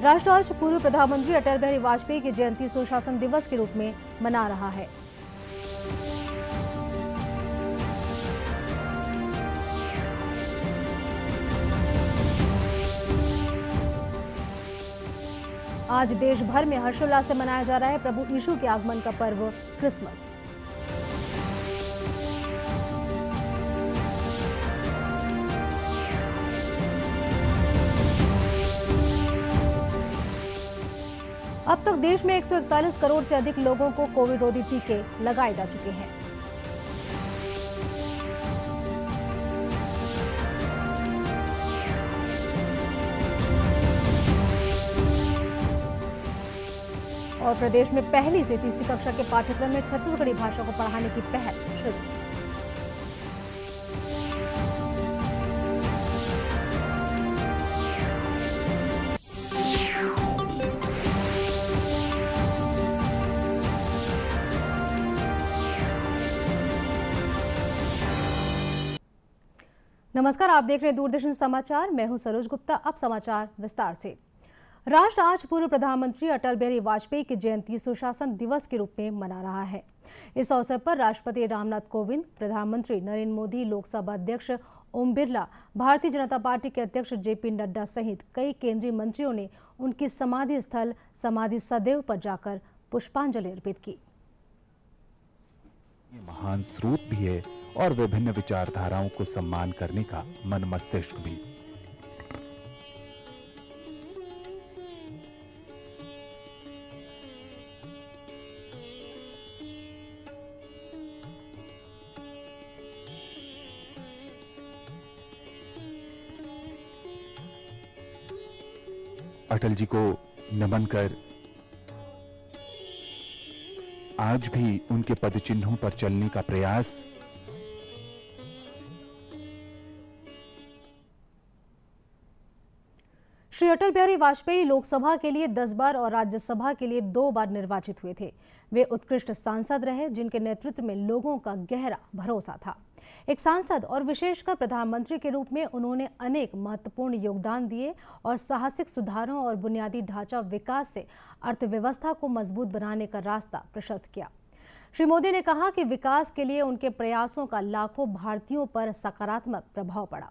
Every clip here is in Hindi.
राष्ट्र आज पूर्व प्रधानमंत्री अटल बिहारी वाजपेयी की जयंती सुशासन दिवस के रूप में मना रहा है। आज देश भर में हर्षोल्लास से मनाया जा रहा है प्रभु यीशु के आगमन का पर्व क्रिसमस। अब तक देश में 141 करोड़ से अधिक लोगों को कोविड रोधी टीके लगाए जा चुके हैं। और प्रदेश में पहली से तीसरी कक्षा के पाठ्यक्रम में छत्तीसगढ़ी भाषा को पढ़ाने की पहल शुरू। नमस्कार, आप देख रहे हैं दूरदर्शन समाचार। मैं हूं सरोज गुप्ता। अब समाचार विस्तार से। राष्ट्र आज पूर्व प्रधानमंत्री अटल बिहारी वाजपेयी की जयंती सुशासन दिवस के रूप में मना रहा है। इस अवसर पर राष्ट्रपति रामनाथ कोविंद, प्रधानमंत्री नरेंद्र मोदी, लोकसभा अध्यक्ष ओम बिरला, भारतीय जनता पार्टी के अध्यक्ष जेपी नड्डा सहित कई केंद्रीय मंत्रियों ने उनकी समाधि स्थल समाधि सदैव पर जाकर पुष्पांजलि अर्पित की। महान स्रोत भी है और विभिन्न विचारधाराओं को सम्मान करने का मन मस्तिष्क भी। अटल जी को नमन कर आज भी उनके पदचिन्हों पर चलने का प्रयास श्री अटल बिहारी वाजपेयी लोकसभा के लिए 10 बार और राज्यसभा के लिए 2 बार निर्वाचित हुए थे। वे उत्कृष्ट सांसद रहे जिनके नेतृत्व में लोगों का गहरा भरोसा था। एक सांसद और विशेषकर प्रधानमंत्री के रूप में उन्होंने अनेक महत्वपूर्ण योगदान दिए और साहसिक सुधारों और बुनियादी ढांचा विकास से अर्थव्यवस्था को मजबूत बनाने का रास्ता प्रशस्त किया। श्री मोदी ने कहा कि विकास के लिए उनके प्रयासों का लाखों भारतीयों पर सकारात्मक प्रभाव पड़ा।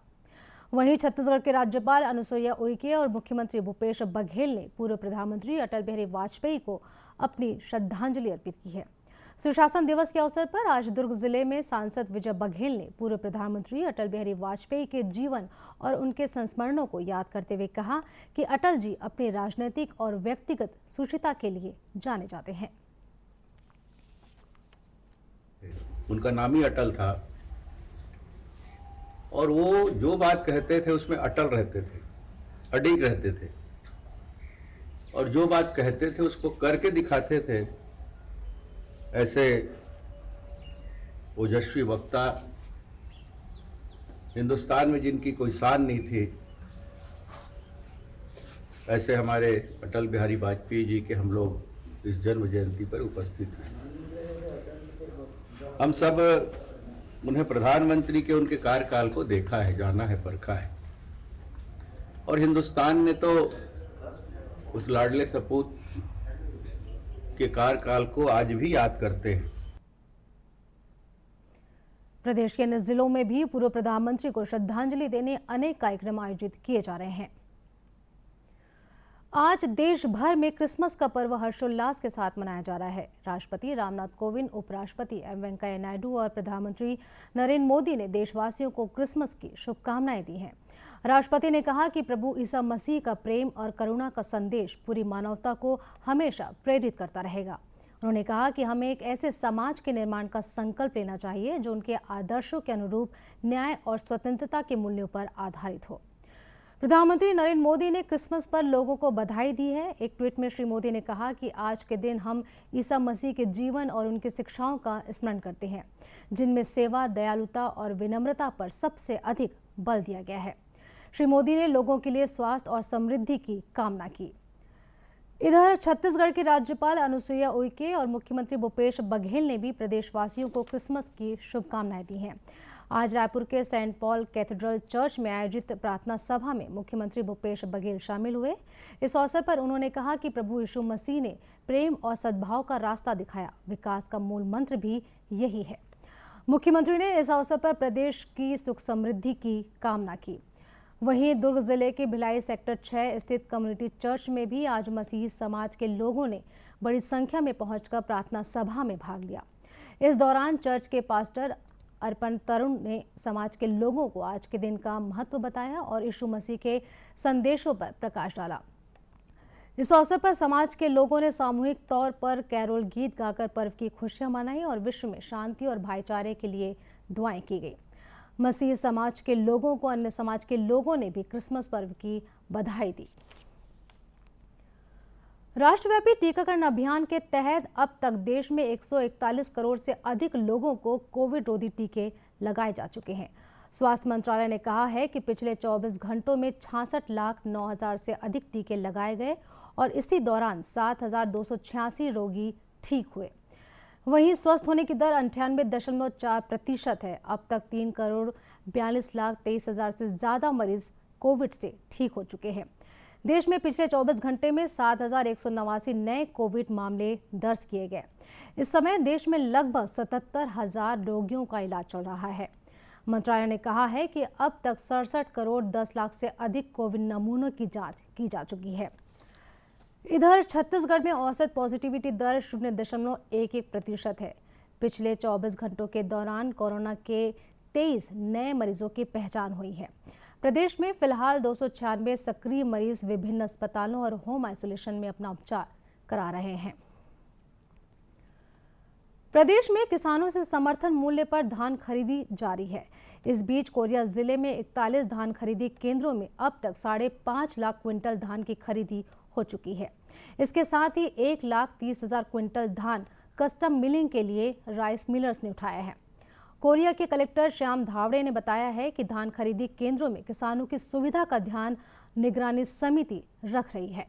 वहीं छत्तीसगढ़ के राज्यपाल अनुसुईया उइके और मुख्यमंत्री भूपेश बघेल ने पूर्व प्रधानमंत्री अटल बिहारी वाजपेयी को अपनी श्रद्धांजलि अर्पित की है। सुशासन दिवस के अवसर पर आज दुर्ग जिले में सांसद विजय बघेल ने पूर्व प्रधानमंत्री अटल बिहारी वाजपेयी के जीवन और उनके संस्मरणों को याद करते हुए कहा कि अटल जी अपनी राजनीतिक और व्यक्तिगत सुचिता के लिए जाने जाते हैं। उनका नाम ही अटल था और वो जो बात कहते थे उसमें अटल रहते थे, अडिग रहते थे और जो बात कहते थे उसको करके दिखाते थे। ऐसे ओजस्वी वक्ता हिंदुस्तान में जिनकी कोई शान नहीं थी, ऐसे हमारे अटल बिहारी वाजपेयी जी के हम लोग इस जन्म जयंती पर उपस्थित हैं। हम सब उन्हें प्रधानमंत्री के उनके कार्यकाल को देखा है, जाना है, परखा है और हिंदुस्तान ने तो उस लाडले सपूत के कार्यकाल को आज भी याद करते हैं। प्रदेश के अन्य जिलों में भी पूर्व प्रधानमंत्री को श्रद्धांजलि देने अनेक कार्यक्रम आयोजित किए जा रहे हैं। आज देश भर में क्रिसमस का पर्व हर्षोल्लास के साथ मनाया जा रहा है। राष्ट्रपति रामनाथ कोविंद, उपराष्ट्रपति एम वेंकैया नायडू और प्रधानमंत्री नरेंद्र मोदी ने देशवासियों को क्रिसमस की शुभकामनाएं दी हैं। राष्ट्रपति ने कहा कि प्रभु ईसा मसीह का प्रेम और करुणा का संदेश पूरी मानवता को हमेशा प्रेरित करता रहेगा। उन्होंने कहा कि हमें एक ऐसे समाज के निर्माण का संकल्प लेना चाहिए जो उनके आदर्शों के अनुरूप न्याय और स्वतंत्रता के मूल्यों पर आधारित हो। प्रधानमंत्री नरेंद्र मोदी ने क्रिसमस पर लोगों को बधाई दी है। एक ट्वीट में श्री मोदी ने कहा कि आज के दिन हम ईसा मसीह के जीवन और उनकी शिक्षाओं का स्मरण करते हैं, जिनमें सेवा, दयालुता और विनम्रता पर सबसे अधिक बल दिया गया है। श्री मोदी ने लोगों के लिए स्वास्थ्य और समृद्धि की कामना की। इधर छत्तीसगढ़ की राज्यपाल अनुसुईया उइके और मुख्यमंत्री भूपेश बघेल ने भी प्रदेशवासियों को क्रिसमस की शुभकामनाएं दी हैं। आज रायपुर के सेंट पॉल कैथेड्रल चर्च में आयोजित प्रार्थना सभा में मुख्यमंत्री भूपेश बघेल शामिल हुए। इस अवसर पर उन्होंने कहा कि प्रभु यीशु मसीह ने प्रेम और सद्भाव का रास्ता दिखाया। विकास का मूल मंत्र भी यही है। मुख्यमंत्री ने इस अवसर पर प्रदेश की सुख समृद्धि की कामना की। वहीं दुर्ग जिले के भिलाई सेक्टर 6 स्थित कम्युनिटी चर्च में भी आज मसीही समाज के लोगों ने बड़ी संख्या में पहुंचकर प्रार्थना सभा में भाग लिया। इस दौरान चर्च के पास्टर अर्पण तरुण ने समाज के लोगों को आज के दिन का महत्व बताया और यीशु मसीह के संदेशों पर प्रकाश डाला। इस अवसर पर समाज के लोगों ने सामूहिक तौर पर कैरोल गीत गाकर पर्व की खुशियां मनाई और विश्व में शांति और भाईचारे के लिए दुआएं की गई। मसीही समाज के लोगों को अन्य समाज के लोगों ने भी क्रिसमस पर्व की बधाई दी। राष्ट्रव्यापी टीकाकरण अभियान के तहत अब तक देश में 141 करोड़ से अधिक लोगों को कोविड रोधी टीके लगाए जा चुके हैं। स्वास्थ्य मंत्रालय ने कहा है कि पिछले 24 घंटों में 66,09,000 से अधिक टीके लगाए गए और इसी दौरान 7,286 रोगी ठीक हुए। वहीं स्वस्थ होने की दर 98.4% है। अब तक 3,42,23,000 से ज्यादा मरीज कोविड से ठीक हो चुके हैं। देश में पिछले 24 घंटे में 7,189 नए कोविड मामले दर्ज किए गए। इस समय देश में लगभग 77,000 रोगियों का इलाज चल रहा है। मंत्रालय ने कहा है कि अब तक 67 करोड़ 10 लाख से अधिक कोविड नमूनों की जांच की जा चुकी है। इधर छत्तीसगढ़ में औसत पॉजिटिविटी दर 0.11% है। पिछले 24 घंटों के दौरान कोरोना के 23 नए मरीजों की पहचान हुई है। प्रदेश में फिलहाल 296 सक्रिय मरीज विभिन्न अस्पतालों और होम आइसोलेशन में अपना उपचार करा रहे हैं। प्रदेश में किसानों से समर्थन मूल्य पर धान खरीदी जारी है। इस बीच कोरिया जिले में 41 धान खरीदी केंद्रों में अब तक 5.5 लाख क्विंटल धान की खरीदी हो चुकी है। इसके साथ ही 1,30,000 क्विंटल धान कस्टम मिलिंग के लिए राइस मिलर्स ने उठाया है। कोरिया के कलेक्टर श्याम धावड़े ने बताया है कि धान खरीदी केंद्रों में किसानों की सुविधा का ध्यान निगरानी समिति रख रही है।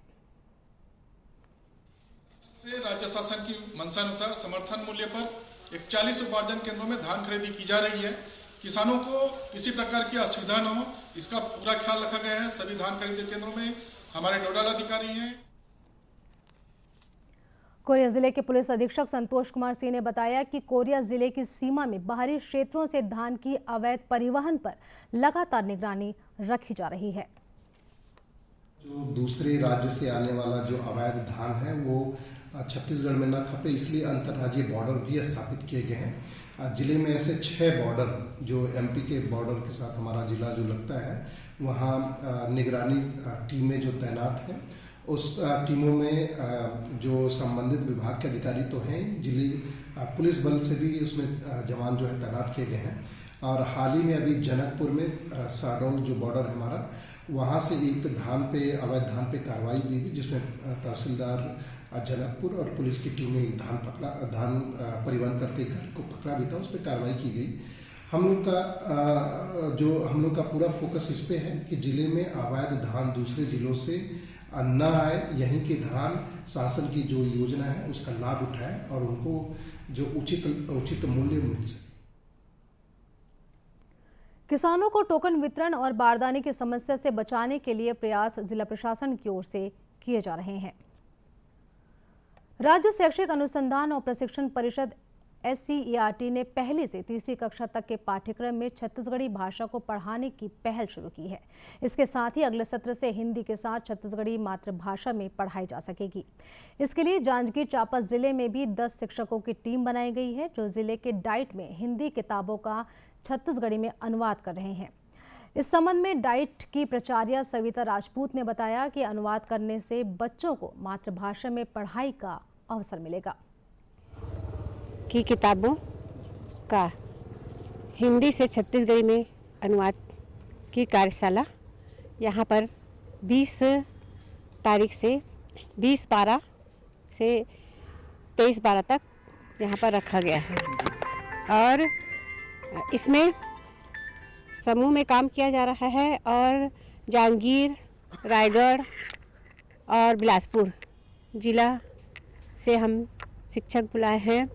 राज्य शासन की मंशानुसार समर्थन मूल्य पर 41 उपार्जन केंद्रों में धान खरीदी की जा रही है। किसानों को किसी प्रकार की असुविधा न हो, इसका पूरा ख्याल रखा गया है। सभी धान खरीदी केंद्रों में हमारे नोडल अधिकारी हैं। कोरिया जिले के पुलिस अधीक्षक संतोष कुमार सिंह ने बताया कि कोरिया जिले की सीमा में बाहरी क्षेत्रों से धान की अवैध परिवहन पर लगातार निगरानी रखी जा रही है। जो दूसरे राज्य से आने वाला जो अवैध धान है वो छत्तीसगढ़ में न खपे, इसलिए अंतर्राज्यीय बॉर्डर भी स्थापित किए गए हैं। जिले में ऐसे 6 बॉर्डर जो एमपी के बॉर्डर के साथ हमारा जिला जो लगता है, वहाँ निगरानी टीमें जो तैनात हैं, उस टीमों में जो संबंधित विभाग के अधिकारी तो हैं, जिले पुलिस बल से भी उसमें जवान जो है तैनात किए गए हैं। और हाल ही में अभी जनकपुर में साडौल जो बॉर्डर है हमारा, वहाँ से एक अवैध धान पे कार्रवाई भी हुई, जिसमें तहसीलदार जनकपुर और पुलिस की टीमें धान परिवहन करते गाड़ी को पकड़ा भी था, उस पर कार्रवाई की गई। हम लोग का पूरा फोकस इस पे है कि जिले में अवैध धान दूसरे जिलों से न आए, यहीं के धान शासन की जो योजना है उसका लाभ उठाए और उनको जो उचित मूल्य मिल सके। किसानों को टोकन वितरण और बारदाने की समस्या से बचाने के लिए प्रयास जिला प्रशासन की ओर से किए जा रहे हैं। राज्य शैक्षिक अनुसंधान और प्रशिक्षण परिषद SCERT ने पहली से तीसरी कक्षा तक के पाठ्यक्रम में छत्तीसगढ़ी भाषा को पढ़ाने की पहल शुरू की है। इसके साथ ही अगले सत्र से हिंदी के साथ छत्तीसगढ़ी मातृभाषा में पढ़ाई जा सकेगी। इसके लिए जांजगीर चांपा जिले में भी 10 शिक्षकों की टीम बनाई गई है, जो जिले के डाइट में हिंदी किताबों का छत्तीसगढ़ी में अनुवाद कर रहे हैं। इस संबंध में डाइट की प्राचार्य सविता राजपूत ने बताया कि अनुवाद करने से बच्चों को मातृभाषा में पढ़ाई का अवसर मिलेगा। की किताबों का हिंदी से छत्तीसगढ़ी में अनुवाद की कार्यशाला यहाँ पर 20 तारीख से 20/12 से 23/12 तक यहाँ पर रखा गया है और इसमें समूह में काम किया जा रहा है और जांजगीर, रायगढ़ और बिलासपुर जिला से हम शिक्षक बुलाए हैं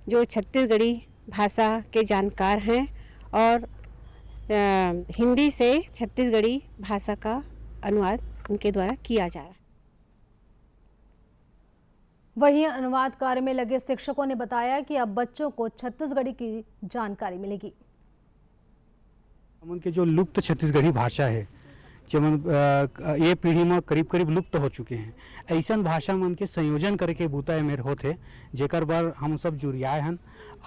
जो छत्तीसगढ़ी भाषा के जानकार हैं और हिंदी से छत्तीसगढ़ी भाषा का अनुवाद उनके द्वारा किया जा रहा है। वहीं अनुवाद कार्य में लगे शिक्षकों ने बताया कि अब बच्चों को छत्तीसगढ़ी की जानकारी मिलेगी। उनके जो लुप्त छत्तीसगढ़ी भाषा है जेमन ये पीढ़ी में करीब करीब लुप्त हो चुके हैं, ऐसा भाषा मन के संयोजन करके बूता मेर होते जेकर बर हम सब जुड़ियाए हन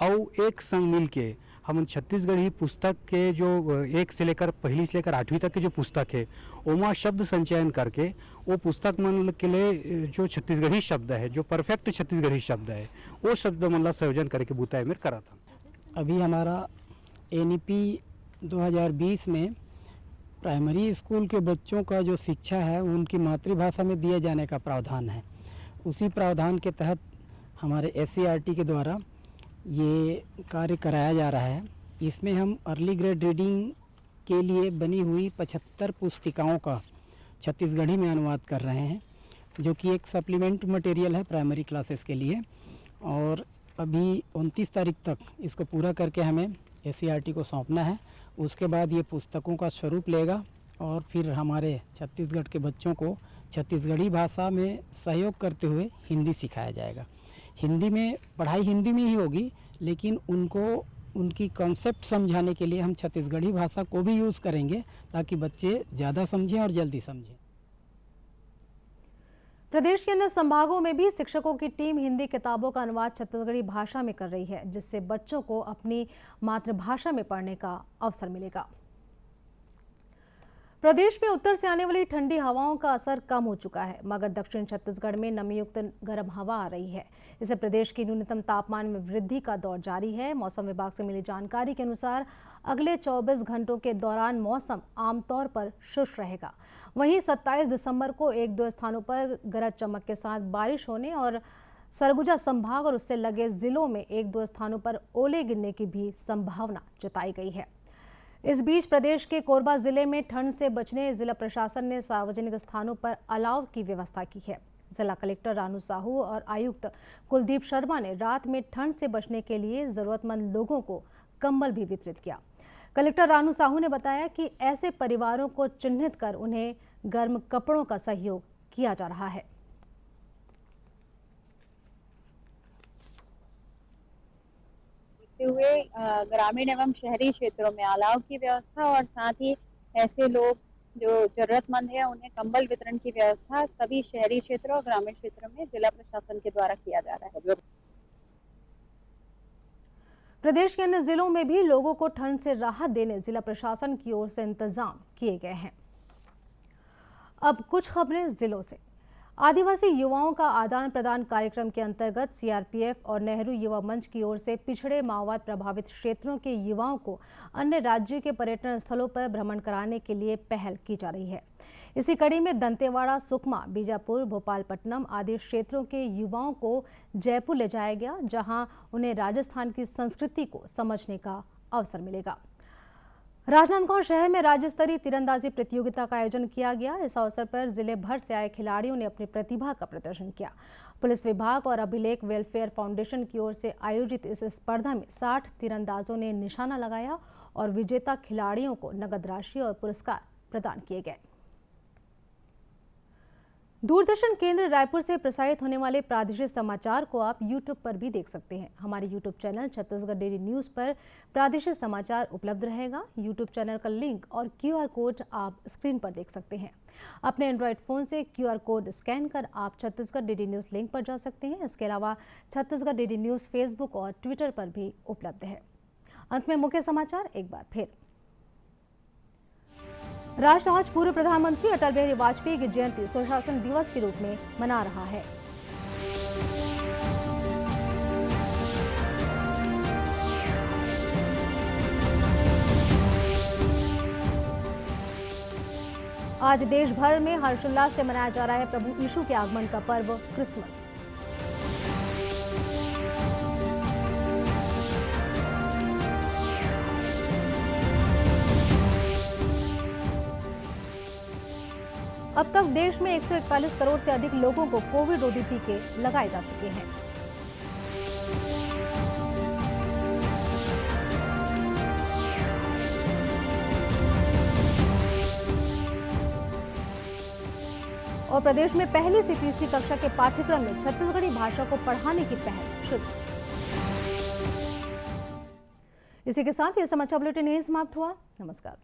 और एक संग मिल के हम छत्तीसगढ़ी पुस्तक के जो 1 से लेकर पहली से लेकर 8वीं तक के जो पुस्तक है ओमा शब्द संचयन करके वो पुस्तक मन के लिए जो छत्तीसगढ़ी शब्द है, जो परफेक्ट छत्तीसगढ़ी शब्द है, वो शब्द मन ला संयोजन करके बूता मेर करा था। अभी हमारा NEP 2020 में प्राइमरी स्कूल के बच्चों का जो शिक्षा है उनकी मातृभाषा में दिए जाने का प्रावधान है। उसी प्रावधान के तहत हमारे SCERT के द्वारा ये कार्य कराया जा रहा है। इसमें हम अर्ली ग्रेड रीडिंग के लिए बनी हुई 75 पुस्तिकाओं का छत्तीसगढ़ी में अनुवाद कर रहे हैं, जो कि एक सप्लीमेंट मटेरियल है प्राइमरी क्लासेस के लिए। और अभी 29 तारीख तक इसको पूरा करके हमें SCERT को सौंपना है। उसके बाद ये पुस्तकों का स्वरूप लेगा और फिर हमारे छत्तीसगढ़ के बच्चों को छत्तीसगढ़ी भाषा में सहयोग करते हुए हिंदी सिखाया जाएगा। हिंदी में पढ़ाई हिंदी में ही होगी, लेकिन उनको उनकी कॉन्सेप्ट समझाने के लिए हम छत्तीसगढ़ी भाषा को भी यूज़ करेंगे ताकि बच्चे ज़्यादा समझें और जल्दी समझें। प्रदेश के अन्य संभागों में भी शिक्षकों की टीम हिंदी किताबों का अनुवाद छत्तीसगढ़ी भाषा में कर रही है, जिससे बच्चों को अपनी मातृभाषा में पढ़ने का अवसर मिलेगा। प्रदेश में उत्तर से आने वाली ठंडी हवाओं का असर कम हो चुका है, मगर दक्षिण छत्तीसगढ़ में नमीयुक्त गर्म हवा आ रही है। इससे प्रदेश की न्यूनतम तापमान में वृद्धि का दौर जारी है। मौसम विभाग से मिली जानकारी के अनुसार अगले 24 घंटों के दौरान मौसम आमतौर पर शुष्क रहेगा। वहीं 27 दिसंबर को 1-2 स्थानों पर गरज चमक के साथ बारिश होने और सरगुजा संभाग और उससे लगे जिलों में 1-2 स्थानों पर ओले गिरने की भी संभावना जताई गई है। इस बीच प्रदेश के कोरबा जिले में ठंड से बचने जिला प्रशासन ने सार्वजनिक स्थानों पर अलाव की व्यवस्था की है। जिला कलेक्टर रानू साहू और आयुक्त कुलदीप शर्मा ने रात में ठंड से बचने के लिए जरूरतमंद लोगों को कंबल भी वितरित किया। कलेक्टर रानू साहू ने बताया कि ऐसे परिवारों को चिन्हित कर उन्हें गर्म कपड़ों का सहयोग किया जा रहा है। हुए ग्रामीण एवं शहरी क्षेत्रों में अलाव की व्यवस्था और साथ ही ऐसे लोग जो जरूरतमंद है उन्हें कंबल वितरण की व्यवस्था सभी शहरी क्षेत्रों और ग्रामीण क्षेत्रों में जिला प्रशासन के द्वारा किया जा रहा है। प्रदेश के अन्य जिलों में भी लोगों को ठंड से राहत देने जिला प्रशासन की ओर से इंतजाम किए गए हैं। अब कुछ खबरें जिलों से। आदिवासी युवाओं का आदान प्रदान कार्यक्रम के अंतर्गत CRPF और नेहरू युवा मंच की ओर से पिछड़े माओवाद प्रभावित क्षेत्रों के युवाओं को अन्य राज्यों के पर्यटन स्थलों पर भ्रमण कराने के लिए पहल की जा रही है। इसी कड़ी में दंतेवाड़ा, सुकमा, बीजापुर, भोपालपट्टनम आदि क्षेत्रों के युवाओं को जयपुर ले जाया गया, जहां उन्हें राजस्थान की संस्कृति को समझने का अवसर मिलेगा। राजनांदगांव शहर में राज्य स्तरीय तीरंदाजी प्रतियोगिता का आयोजन किया गया। इस अवसर पर जिले भर से आए खिलाड़ियों ने अपनी प्रतिभा का प्रदर्शन किया। पुलिस विभाग और अभिलेख वेलफेयर फाउंडेशन की ओर से आयोजित इस स्पर्धा में 60 तीरंदाजों ने निशाना लगाया और विजेता खिलाड़ियों को नगद राशि और पुरस्कार प्रदान किए गए। दूरदर्शन केंद्र रायपुर से प्रसारित होने वाले प्रादेशिक समाचार को आप YouTube पर भी देख सकते हैं। हमारे YouTube channel Chhattisgarh daily news पर प्रादेशिक समाचार उपलब्ध रहेगा। YouTube चैनल का लिंक और QR कोड आप स्क्रीन पर देख सकते हैं। अपने एंड्रॉयड फ़ोन से QR कोड स्कैन कर आप छत्तीसगढ़ डेली न्यूज़ लिंक पर जा सकते हैं। इसके अलावा छत्तीसगढ़ डेली न्यूज़ फेसबुक और ट्विटर पर भी उपलब्ध है। अंत में मुख्य समाचार एक बार फिर। राष्ट्र आज पूर्व प्रधानमंत्री अटल बिहारी वाजपेयी की जयंती सुशासन दिवस के रूप में मना रहा है। आज देश भर में हर्षोल्लास से मनाया जा रहा है प्रभु यीशु के आगमन का पर्व क्रिसमस। अब तक देश में 141 करोड़ से अधिक लोगों को कोविड रोधी टीके लगाए जा चुके हैं। और प्रदेश में पहली से तीसरी कक्षा के पाठ्यक्रम में छत्तीसगढ़ी भाषा को पढ़ाने की पहल शुरू। इसी के साथ यह समाचार बुलेटिन यहीं समाप्त हुआ। नमस्कार।